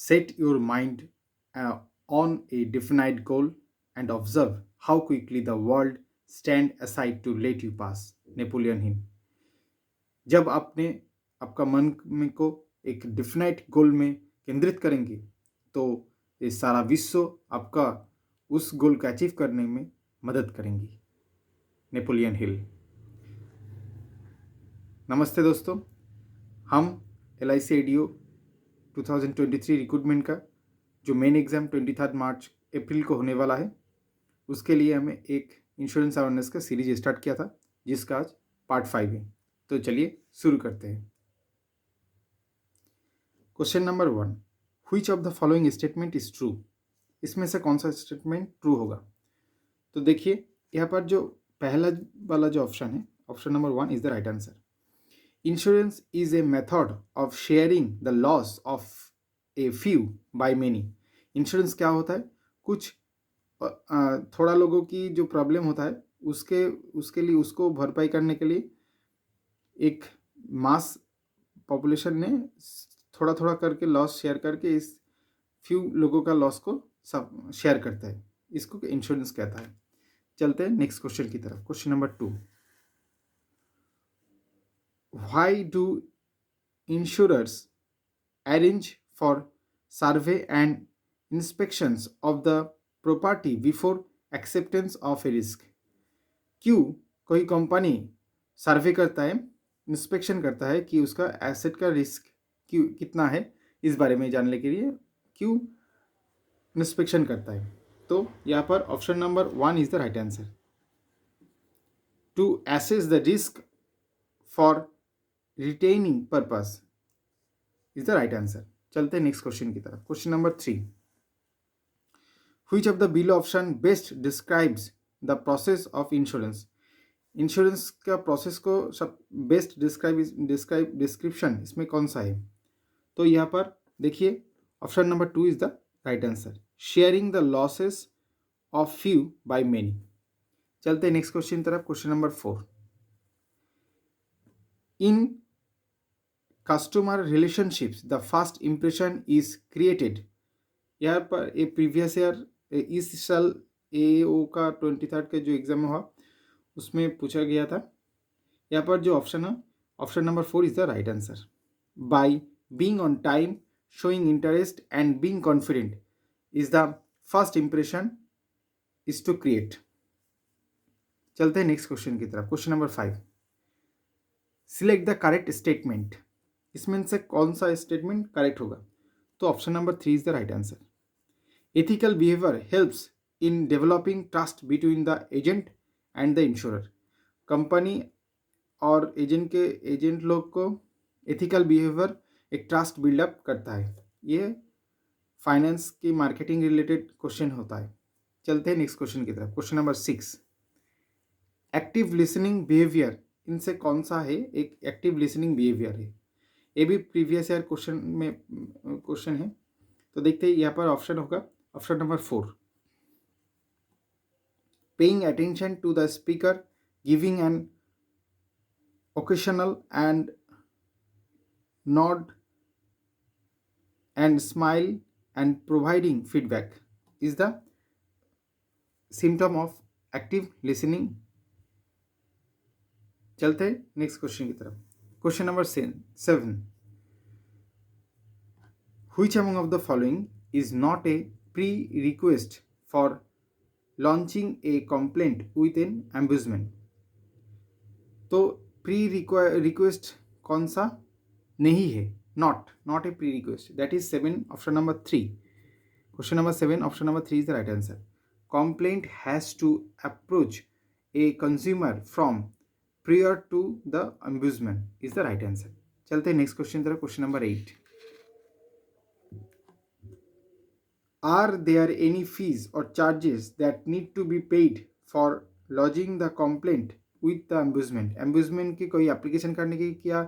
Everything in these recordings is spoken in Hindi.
Set your mind on a definite goal and observe how quickly the world stand aside to let you pass. Napoleon Hill. जब आपने आपका मन में को एक डिफिनाइट गोल में केंद्रित करेंगे तो ये सारा विश्व आपका उस गोल को अचीव करने में मदद करेंगी। Napoleon Hill. नमस्ते दोस्तों, हम LIC एडीओ 2023 रिक्रूटमेंट का जो मेन एग्ज़ाम 23 मार्च अप्रैल को होने वाला है उसके लिए हमें एक इंश्योरेंस अवेयरनेस का सीरीज स्टार्ट किया था जिसका आज पार्ट 5 है। तो चलिए शुरू करते हैं। Question number 1, which of the following statement is true? इसमें से कौन सा स्टेटमेंट ट्रू होगा? तो देखिए यहाँ पर जो पहला वाला जो ऑप्शन है, option number 1 is the right answer. Insurance is a method of sharing the loss of a few by many. Insurance क्या होता है? कुछ थोड़ा लोगों की जो प्रॉब्लम होता है उसके उसके लिए उसको भरपाई करने के लिए एक मास पॉपुलेशन ने थोड़ा थोड़ा करके लॉस शेयर करके इस फ्यू लोगों का लॉस को सब शेयर करता है, इसको इंश्योरेंस कहता है। चलते हैं नेक्स्ट क्वेश्चन की तरफ। Question number 2, why do insurers arrange for survey and inspections of the property before acceptance of a risk? क्यों कोई कंपनी सर्वे करता है, इंस्पेक्शन करता है कि उसका एसेट का रिस्क क्यों कितना है, इस बारे में जानने के लिए क्यों इंस्पेक्शन करता है? तो यहाँ पर option number 1 is the right answer. To assess the risk for retaining purpose is the right answer. चलते हैं नेक्स्ट क्वेश्चन की तरफ। Question number 3, which of the below option best describes the process of insurance? Insurance का प्रोसेस को सब बेस्ट डिस्क्रिप्शन इसमें कौन सा है? तो यहाँ पर देखिए option number 2 is the right answer, sharing the losses of few by many. चलते हैं नेक्स्ट क्वेश्चन तरफ। Question number 4, in customer relationships the first impression is created. यहाँ पर ये प्रीवियस ईयर इस साल AO का 23 का जो एग्जाम हुआ उसमें पूछा गया था। यहाँ पर जो ऑप्शन है, option number 4 is the right answer. By being on time, showing interest and being confident is the first impression is to create. चलते हैं नेक्स्ट क्वेश्चन की तरफ। Question number 5, select the correct statement. इसमें से कौन सा स्टेटमेंट करेक्ट होगा? तो option number 3 is the right answer. Ethical behaviour helps in developing trust between the agent and the insurer. Company और एजेंट लोग को एथिकल बिहेवियर एक ट्रस्ट बिल्डअप करता है। ये फाइनेंस की मार्केटिंग रिलेटेड क्वेश्चन होता है। चलते हैं नेक्स्ट क्वेश्चन की तरफ। Question number 6, active listening behaviour इनसे कौन सा है एक एक्टिव लिसनिंग बिहेवियर है? ये भी प्रीवियस ईयर क्वेश्चन है। तो देखते हैं यहाँ पर ऑप्शन होगा option number 4, paying attention to the speaker, giving an occasional and nod and smile and providing feedback is the symptom of active listening. चलते हैं नेक्स्ट क्वेश्चन की तरफ। Question number 7, which among of the following is not a pre-request for launching a complaint with an ombudsman? तो प्री रिक्वेस्ट कौन सा नहीं है? Not a pre request, that is 7 option number 3। Question number 7 option number 3 is the right answer. Complaint has to approach a consumer from prior to the ombudsman is the right answer. चलते हैं नेक्स्ट क्वेश्चन तरफ। Question number 8, are there any fees or charges that need to be paid for lodging the complaint with the ombudsman? ombudsman की कोई एप्लीकेशन करने की क्या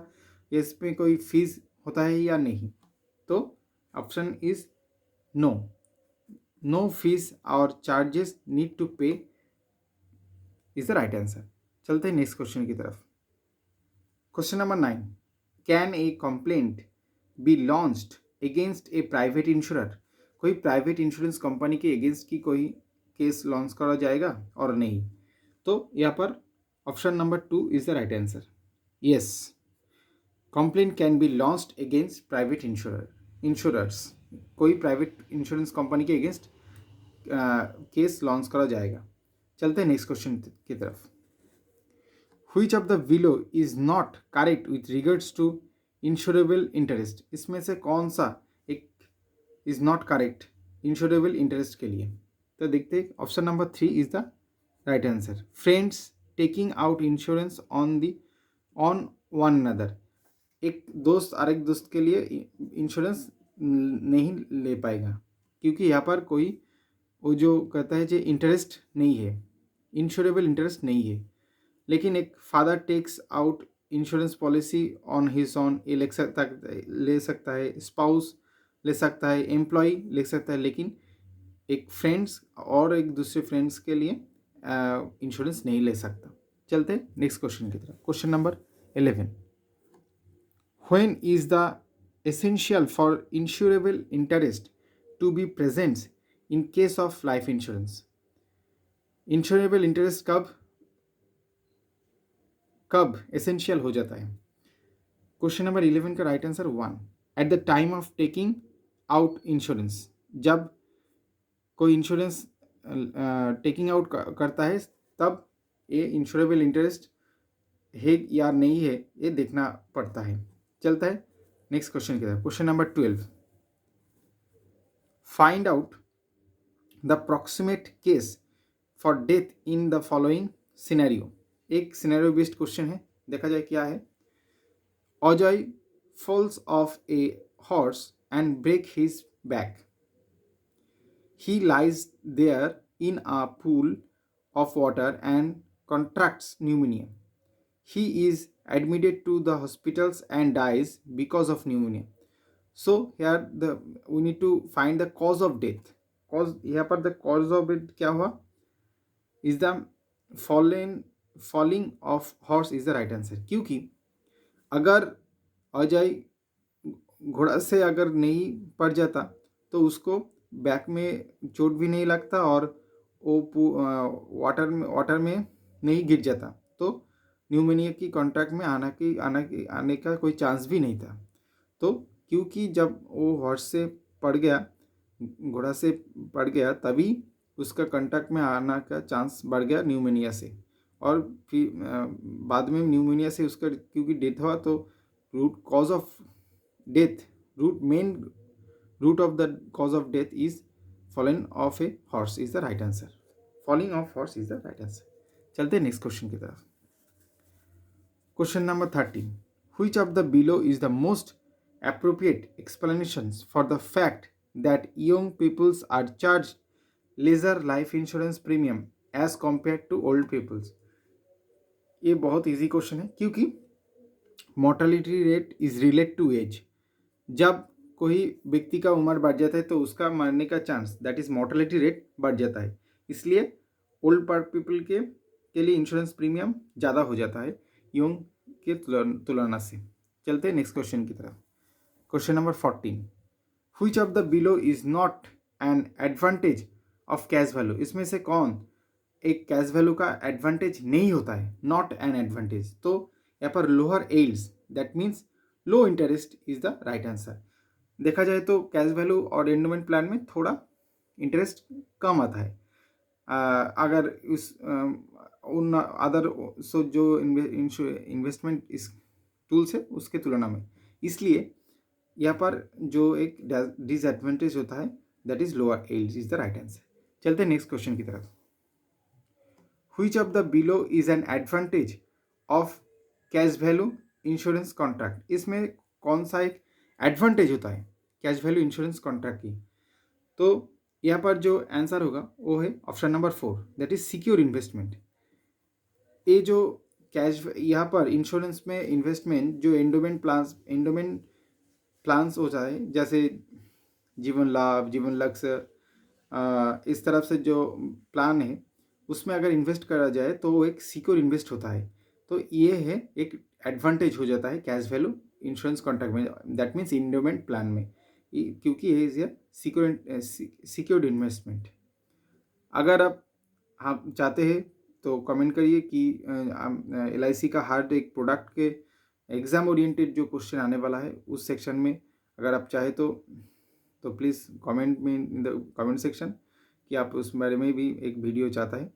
इसमें कोई फीस होता है या नहीं? तो ऑप्शन इज नो फीस और चार्जेस नीड टू पे इज द राइट आंसर। चलते हैं नेक्स्ट क्वेश्चन की तरफ। Question number 9, can a complaint B launched against A private insurer, कोई प्राइवेट इंश्योरेंस कंपनी के अगेंस्ट की कोई केस लॉन्च करा जाएगा और नहीं। तो यहाँ पर option number 2 is the right answer. Yes, complaint can be launched against private insurers, कोई प्राइवेट इंश्योरेंस कंपनी के अगेंस्ट केस लॉन्च करा जाएगा। चलते हैं नेक्स्ट क्वेश्चन की तरफ। Which of the below is not correct with regards to insurable interest? इसमें से कौन सा एक is not correct insurable interest के लिए? तो देखते हैं, option number 3 is the right answer. Friends taking out insurance on one another, एक दोस्त और एक दोस्त के लिए इंश्योरेंस नहीं ले पाएगा, क्योंकि यहाँ पर कोई वो जो कहता है जो इंटरेस्ट नहीं है, इंश्योरेबल इंटरेस्ट नहीं है। लेकिन एक father takes out insurance policy on his own, ये ले सकता है, स्पाउस ले सकता है, एम्प्लॉय ले सकता है, लेकिन एक फ्रेंड्स और एक दूसरे फ्रेंड्स के लिए इंश्योरेंस नहीं ले सकता। चलते नेक्स्ट क्वेश्चन की तरफ। Question number 11, when is the essential for insurable interest to be present in case of life insurance? Insurable interest कब एसेंशियल हो जाता है? क्वेश्चन नंबर 11 का right answer 1, at the time of taking out insurance, जब कोई इंश्योरेंस टेकिंग आउट करता है तब ये इंश्योरेबल इंटरेस्ट है या नहीं है ये देखना पड़ता है। चलता है नेक्स्ट क्वेश्चन की तरफ। Question number 12, find out the proximate case for death in the following scenario. एक सिनेरियो बेस्ड क्वेश्चन है, देखा जाए क्या है। Ajay falls off a horse and break his back. He lies there in a pool of water and contracts pneumonia. He is admitted to the hospitals and dies because of pneumonia. So here we need to find the cause of death. Cause यहाँ पर the cause of it क्या हुआ? Is the falling of horse is the right answer. क्योंकि अगर अजय घोड़ा से अगर नहीं पड़ जाता तो उसको बैक में चोट भी नहीं लगता और वो वाटर में नहीं गिर जाता, तो न्यूमोनिया की कॉन्टैक्ट में आने का कोई चांस भी नहीं था। तो क्योंकि जब वो हॉर्स से पड़ गया, घोड़ा से पड़ गया, तभी उसका कॉन्टैक्ट में आने का चांस बढ़ गया न्यूमोनिया से, और फिर बाद में न्यूमोनिया से उसका क्योंकि डेथ हुआ, तो main root of the cause of death is falling off a horse is the right answer. Falling off horse is the right answer. चलते हैं नेक्स्ट क्वेश्चन की तरफ। Question number 13, which of the below is the most appropriate explanations for the fact that young peoples are charged lesser life insurance premium as compared to old peoples? ये बहुत इजी क्वेश्चन है, क्योंकि mortality rate is relate to age. जब कोई व्यक्ति का उम्र बढ़ जाता है तो उसका मरने का chance, that is mortality rate, बढ़ जाता है। इसलिए ओल्ड पीपल के लिए इंश्योरेंस प्रीमियम ज़्यादा हो जाता है यंग के तुलना से। चलते हैं नेक्स्ट क्वेश्चन की तरफ। Question number 14, which of the below is not an advantage of cash value? इसमें से कौन एक कैश वैल्यू का एडवांटेज नहीं होता है, नॉट एन एडवांटेज? तो यहाँ पर lower yields, that means low interest is the right answer. देखा जाए तो कैश वैल्यू और एंडोमेंट प्लान में थोड़ा इंटरेस्ट कम आता है अगर उस उन अदर जो इन्वेस्टमेंट इस टूल्स है उसके तुलना में। इसलिए यहाँ पर जो एक डिसएडवांटेज होता है that is lower yields is the right answer. चलते हैं नेक्स्ट क्वेश्चन की तरफ। Which of the below is an advantage of cash value insurance contract? इसमें कौन सा एक एडवांटेज होता है कैश वैल्यू इंश्योरेंस कॉन्ट्रैक्ट की? तो यहाँ पर जो आंसर होगा वो है option number 4, that is secure investment. ये जो कैश यहाँ पर इंश्योरेंस में इन्वेस्टमेंट जो एंडोमेंट प्लान्स हो जाए, जैसे जीवन लाभ, जीवन लक्ष्य, इस तरफ से जो प्लान है उसमें अगर इन्वेस्ट करा जाए तो वो एक सिक्योर इन्वेस्ट होता है। तो ये है एक एडवांटेज हो जाता है कैश वैल्यू इंश्योरेंस कॉन्ट्रैक्ट में, दैट मीन्स एंडोमेंट प्लान में। क्योंकि ये इज ए सिक्योर्ड इन्वेस्टमेंट। अगर आप चाहते हैं तो कमेंट करिए कि LIC का हर एक प्रोडक्ट के एग्ज़ाम ओरिएंटेड जो क्वेश्चन आने वाला है उस सेक्शन में अगर आप चाहे तो प्लीज़ कमेंट में इन द कमेंट सेक्शन कि आप उस बारे में भी एक वीडियो चाहता है।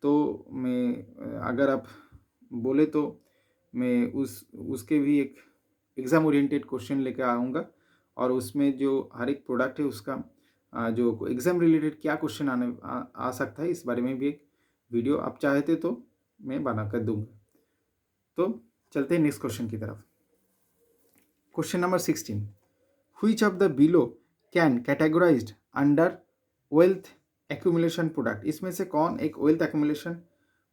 तो मैं अगर आप बोले तो मैं उसके भी एक एग्ज़ाम ओरिएंटेड क्वेश्चन लेकर आऊँगा और उसमें जो हर एक प्रोडक्ट है उसका जो एग्ज़ाम रिलेटेड क्या क्वेश्चन आ सकता है इस बारे में भी एक वीडियो आप चाहते तो मैं बना कर दूंगा। तो चलते हैं नेक्स्ट क्वेश्चन की तरफ। Question number 16, which of the below can categorised under wealth accumulation product? इसमें से कौन एक वेल्थ एक्यूमुलेशन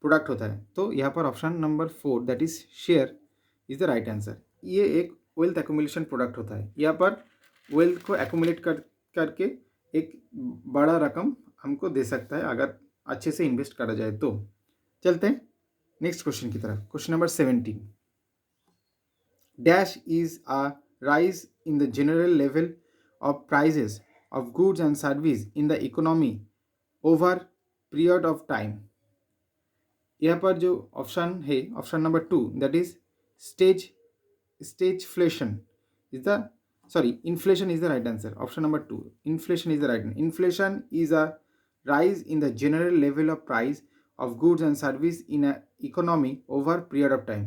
प्रोडक्ट होता है? तो यहाँ पर option number 4 that is share is the right answer. ये एक वेल्थ एक्यूमुलेशन प्रोडक्ट होता है। यहाँ पर वेल्थ को एक्यूमुलेट करके एक बड़ा रकम हमको दे सकता है अगर अच्छे से इन्वेस्ट करा जाए तो। चलते हैं नेक्स्ट क्वेश्चन की तरफ। Question number 17, dash is a rise in the general level of prices of goods and service in the economy over period of time. यहाँ पर जो ऑप्शन है option number 2 that is stagflation is the inflation is the right answer. Option number 2, inflation is the right answer. Inflation is a rise in the general level of price of goods and service in a economy over period of time.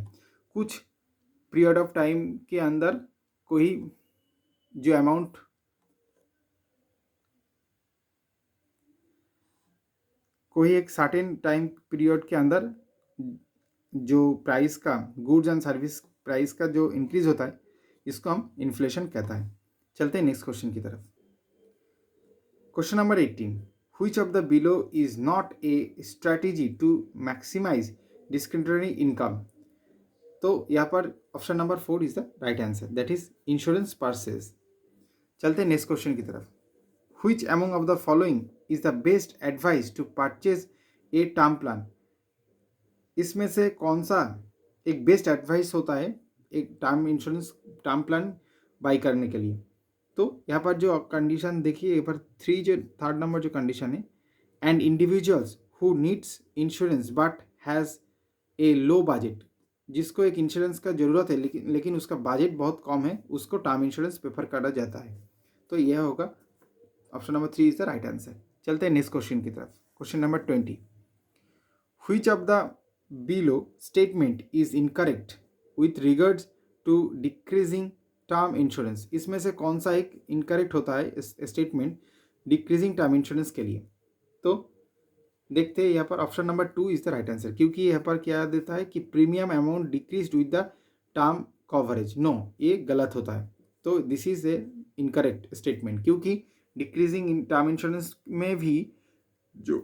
कुछ पीरियड ऑफ टाइम के अंदर कोई जो अमाउंट कोई एक सर्टेन टाइम पीरियड के अंदर जो प्राइस का गुड्स एंड सर्विस प्राइस का जो इंक्रीज होता है इसको हम इन्फ्लेशन कहता है। चलते हैं नेक्स्ट क्वेश्चन की तरफ। Question number 18, which of the below is not a strategy to maximise discretionary income? तो यहाँ पर option number 4 is the right answer that is insurance purchase. चलते हैं नेक्स्ट क्वेश्चन की तरफ। Which among of the following is the best advice to purchase a term plan? इसमें से कौन सा एक बेस्ट एडवाइस होता है एक टर्म प्लान बाई करने के लिए? तो यहाँ पर जो कंडीशन देखिए यहाँ पर 3 जो थर्ड नंबर जो कंडीशन है, and individuals who needs insurance but has a low budget, जिसको एक इंश्योरेंस का ज़रूरत है लेकिन उसका बजट बहुत कम है उसको टर्म इंश्योरेंस प्रेफर करा जाता है। तो यह होगा option number 3 is the right answer. चलते हैं नेक्स्ट क्वेश्चन की तरफ। Question number 20, which of the below statement is incorrect with regards to decreasing term insurance? इसमें से कौन सा एक इनकरेक्ट होता है स्टेटमेंट डिक्रीजिंग टर्म इंश्योरेंस के लिए? तो देखते हैं यहाँ पर option number 2 is the right answer, क्योंकि यहाँ पर क्या देता है कि premium amount decrease with the term coverage. No, ये गलत होता है। तो this is a incorrect statement, क्योंकि डिक्रीजिंग इन टर्म इंश्योरेंस में भी जो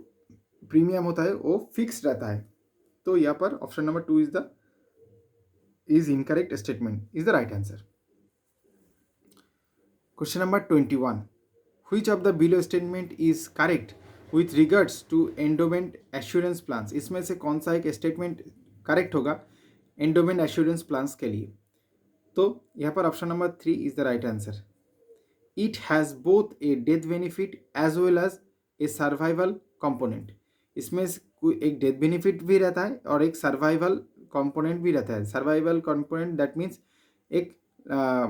प्रीमियम होता है वो फिक्स रहता है। तो यहाँ पर option number 2 is incorrect statement is the right answer. Question number 21, which of the below statement is correct with regards to endowment assurance plans? इसमें से कौन सा एक स्टेटमेंट करेक्ट होगा एंडोमेंट एश्योरेंस प्लान्स के लिए? तो यहाँ पर option number 3 is the right answer. It has both a death benefit as well as a survival component. इसमें एक डेथ बेनिफिट भी रहता है और एक सर्वाइवल कंपोनेंट भी रहता है। सर्वाइवल कंपोनेंट दैट मीन्स एक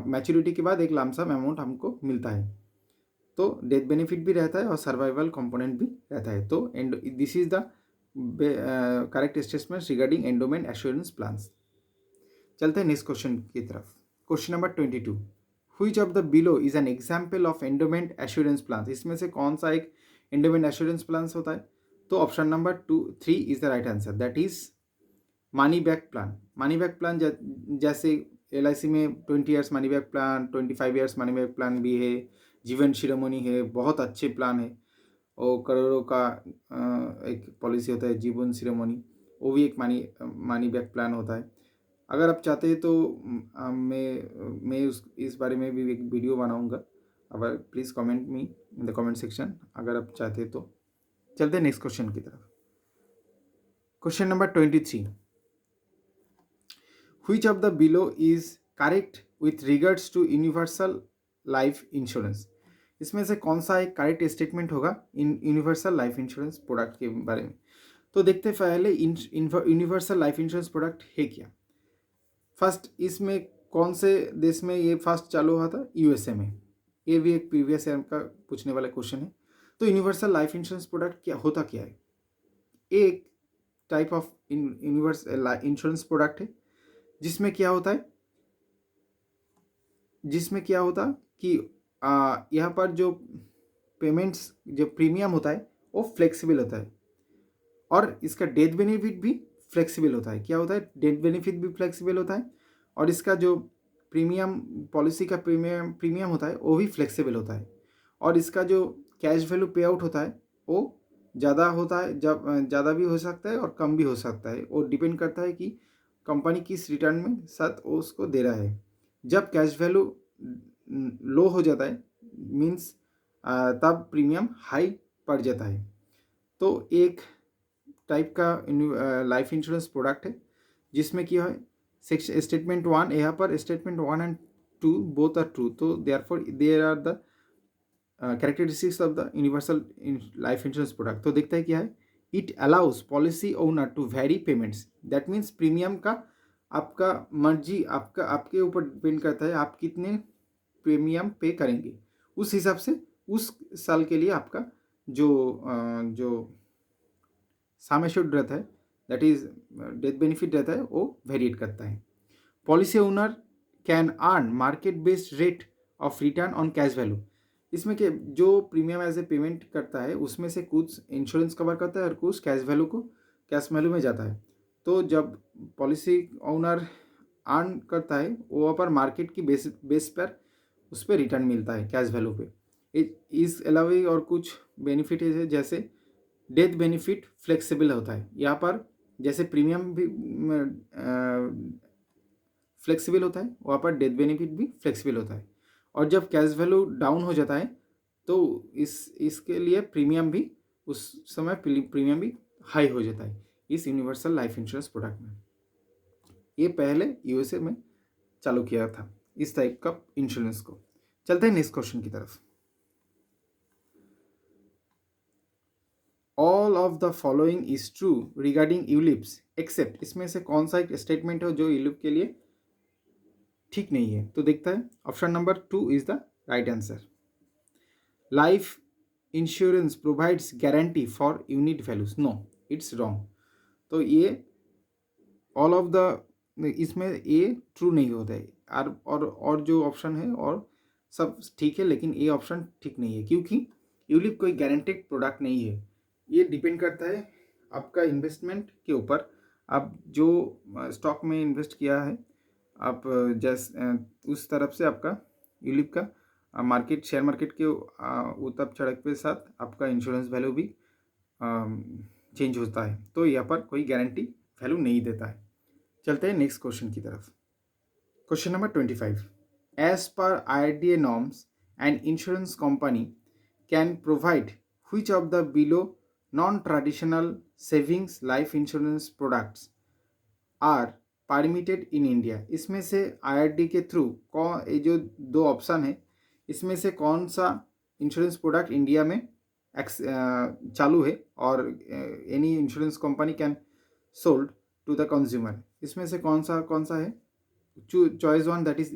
मैच्योरिटी के बाद एक लमसम अमाउंट हमको मिलता है। तो डेथ बेनिफिट भी रहता है और सर्वाइवल कंपोनेंट भी रहता है। तो this is the correct statement regarding endowment assurance plans. चलते हैं नेक्स्ट क्वेश्चन की तरफ। Question number 22, which of the below is an example of endowment assurance plans? इसमें से कौन सा एक एंडोमेंट एश्योरेंस प्लान्स होता है? तो option number 3 is the right answer that is money back plan. Money back plan जैसे LIC में 20 years money back plan, 25 years money back plan भी है, जीवन शिरोमणि है, बहुत अच्छे प्लान है और करोड़ों का एक पॉलिसी होता है जीवन शिरोमणि, वो भी एक मनी बैक प्लान होता है। अगर आप चाहते हैं तो मैं इस बारे में भी एक वीडियो बनाऊंगा। अगर please comment me in the comment section अगर आप चाहते हैं तो। चलते हैं नेक्स्ट क्वेश्चन की तरफ। Question number 23, which of the below is correct with regards to universal life insurance, इसमें से कौन सा एक करेक्ट स्टेटमेंट होगा इन यूनिवर्सल लाइफ इंश्योरेंस प्रोडक्ट के बारे में? तो देखते हैं पहले यूनिवर्सल लाइफ इंश्योरेंस प्रोडक्ट है क्या। फर्स्ट, इसमें कौन से देश में ये फर्स्ट चालू हुआ था? यूएसए में। ये भी एक प्रीवियस ईयर का पूछने वाला क्वेश्चन है। तो यूनिवर्सल लाइफ इंश्योरेंस प्रोडक्ट क्या होता क्या है? एक type of universal insurance product है जिसमें क्या होता है, कि यहाँ पर जो पेमेंट्स, जो प्रीमियम होता है वो फ्लेक्सिबल होता है और इसका डेथ बेनिफिट भी फ्लेक्सिबल होता है। क्या होता है? डेथ बेनिफिट भी फ्लेक्सिबल होता है और इसका जो प्रीमियम, पॉलिसी का प्रीमियम होता है वो भी फ्लेक्सिबल होता है और इसका जो कैश वैल्यू पे आउट होता है वो ज़्यादा होता है, जब ज़्यादा भी हो सकता है और कम भी हो सकता है। वो डिपेंड करता है कि कंपनी किस रिटर्न में साथ वो उसको दे रहा है। जब कैश वैल्यू लो हो जाता है मीन्स तब प्रीमियम हाई पड़ जाता है। तो एक टाइप का लाइफ इंश्योरेंस प्रोडक्ट है जिसमें क्या है, स्टेटमेंट 1, यहाँ पर statement 1 and 2 both are true, तो therefore there are the characteristics of the universal life insurance product. तो देखते हैं क्या है, it allows policy owner to vary payments, that means premium का आपका मर्जी, आपके ऊपर डिपेंड करता है आप कितने प्रीमियम पे करेंगे। उस हिसाब से उस साल के लिए आपका जो सम एश्योर्ड रहता है, दैट इज डेथ बेनिफिट रहता है, वो वेरिएट करता है। Policy owner can earn market based rate of return on cash value, इसमें के जो प्रीमियम एज ए पेमेंट करता है उसमें से कुछ इंश्योरेंस कवर करता है और कुछ कैश वैल्यू में जाता है। तो जब पॉलिसी ओनर अर्न करता है वो पर मार्केट की बेस पर उस पर रिटर्न मिलता है कैश वैल्यू पे। इस अलावा और कुछ बेनिफिट है जैसे डेथ बेनिफिट फ्लेक्सिबल होता है, यहाँ पर जैसे प्रीमियम भी फ्लेक्सिबल होता है वहाँ पर डेथ बेनिफिट भी फ्लेक्सिबल होता है। और जब कैश वैल्यू डाउन हो जाता है तो इसके लिए प्रीमियम भी उस समय प्रीमियम भी हाई हो जाता है इस यूनिवर्सल लाइफ इंश्योरेंस प्रोडक्ट में। ये पहले यूएसए में चालू किया था इस टाइप का इंश्योरेंस को। चलते हैं नेक्स्ट क्वेश्चन की तरफ। All of the following is true regarding ULIPs except, इसमें से कौन सा एक स्टेटमेंट है जो यूलिप के लिए ठीक नहीं है? तो देखता है, option number 2 is the right answer. Life insurance provides guarantee for unit values, no it's wrong. तो ये ऑल ऑफ द, इसमें ये ट्रू नहीं होता है। और जो ऑप्शन है और सब ठीक है, लेकिन ये ऑप्शन ठीक नहीं है क्योंकि यूलिप कोई गारंटेड प्रोडक्ट नहीं है। ये डिपेंड करता है आपका इन्वेस्टमेंट के ऊपर। आप जो स्टॉक में इन्वेस्ट किया है आप उस तरफ से आपका यूलिप का मार्केट, शेयर मार्केट के उतार चढ़ाव के साथ आपका इंश्योरेंस वैल्यू भी चेंज होता है। तो यहाँ पर कोई गारंटी वैल्यू नहीं देता है। चलते हैं नेक्स्ट क्वेश्चन की तरफ। Question number 25, as per IRDA norms and insurance company can provide which of the below non-traditional savings life insurance products are permitted in India? इसमें से IRD के थ्रू कौन, ये जो दो ऑप्शन है इसमें से कौन सा इंश्योरेंस प्रोडक्ट इंडिया में चालू है और any insurance company can sold to the consumer? इसमें से कौन सा है? Choice 1 that is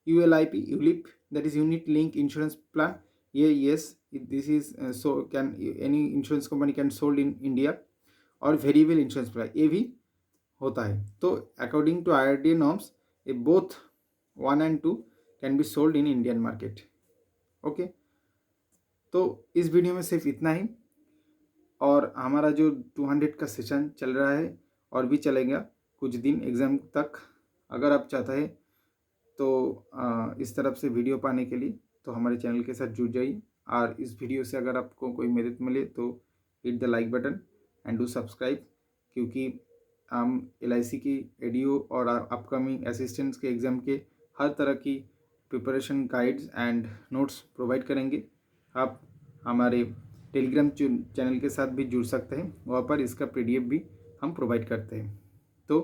ULIP, ULIP, that is unit link insurance plan. ये yes, this is so can any insurance company can sold in India. और वेरिएबल इंश्योरेंस प्लान ये भी होता है। तो अकॉर्डिंग टू IRDA नॉर्म्स ये both 1 and 2 can be sold in Indian market. Okay, तो इस वीडियो में सिर्फ इतना ही। और हमारा जो 200 का सेशन चल रहा है और भी चलेगा कुछ दिन एग्ज़ाम तक। अगर आप चाहते हैं तो इस तरफ से वीडियो पाने के लिए तो हमारे चैनल के साथ जुड़ जाइए। और इस वीडियो से अगर आपको कोई मदद मिले तो hit the like button and do subscribe, क्योंकि हम LIC की एडीओ और अपकमिंग असिस्टेंट्स के एग्ज़ाम के हर तरह की preparation guides and notes provide करेंगे। आप हमारे टेलीग्राम चैनल के साथ भी जुड़ सकते हैं, वहाँ पर इसका PDF भी हम प्रोवाइड करते हैं। तो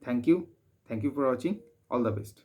thank you for watching, all the best.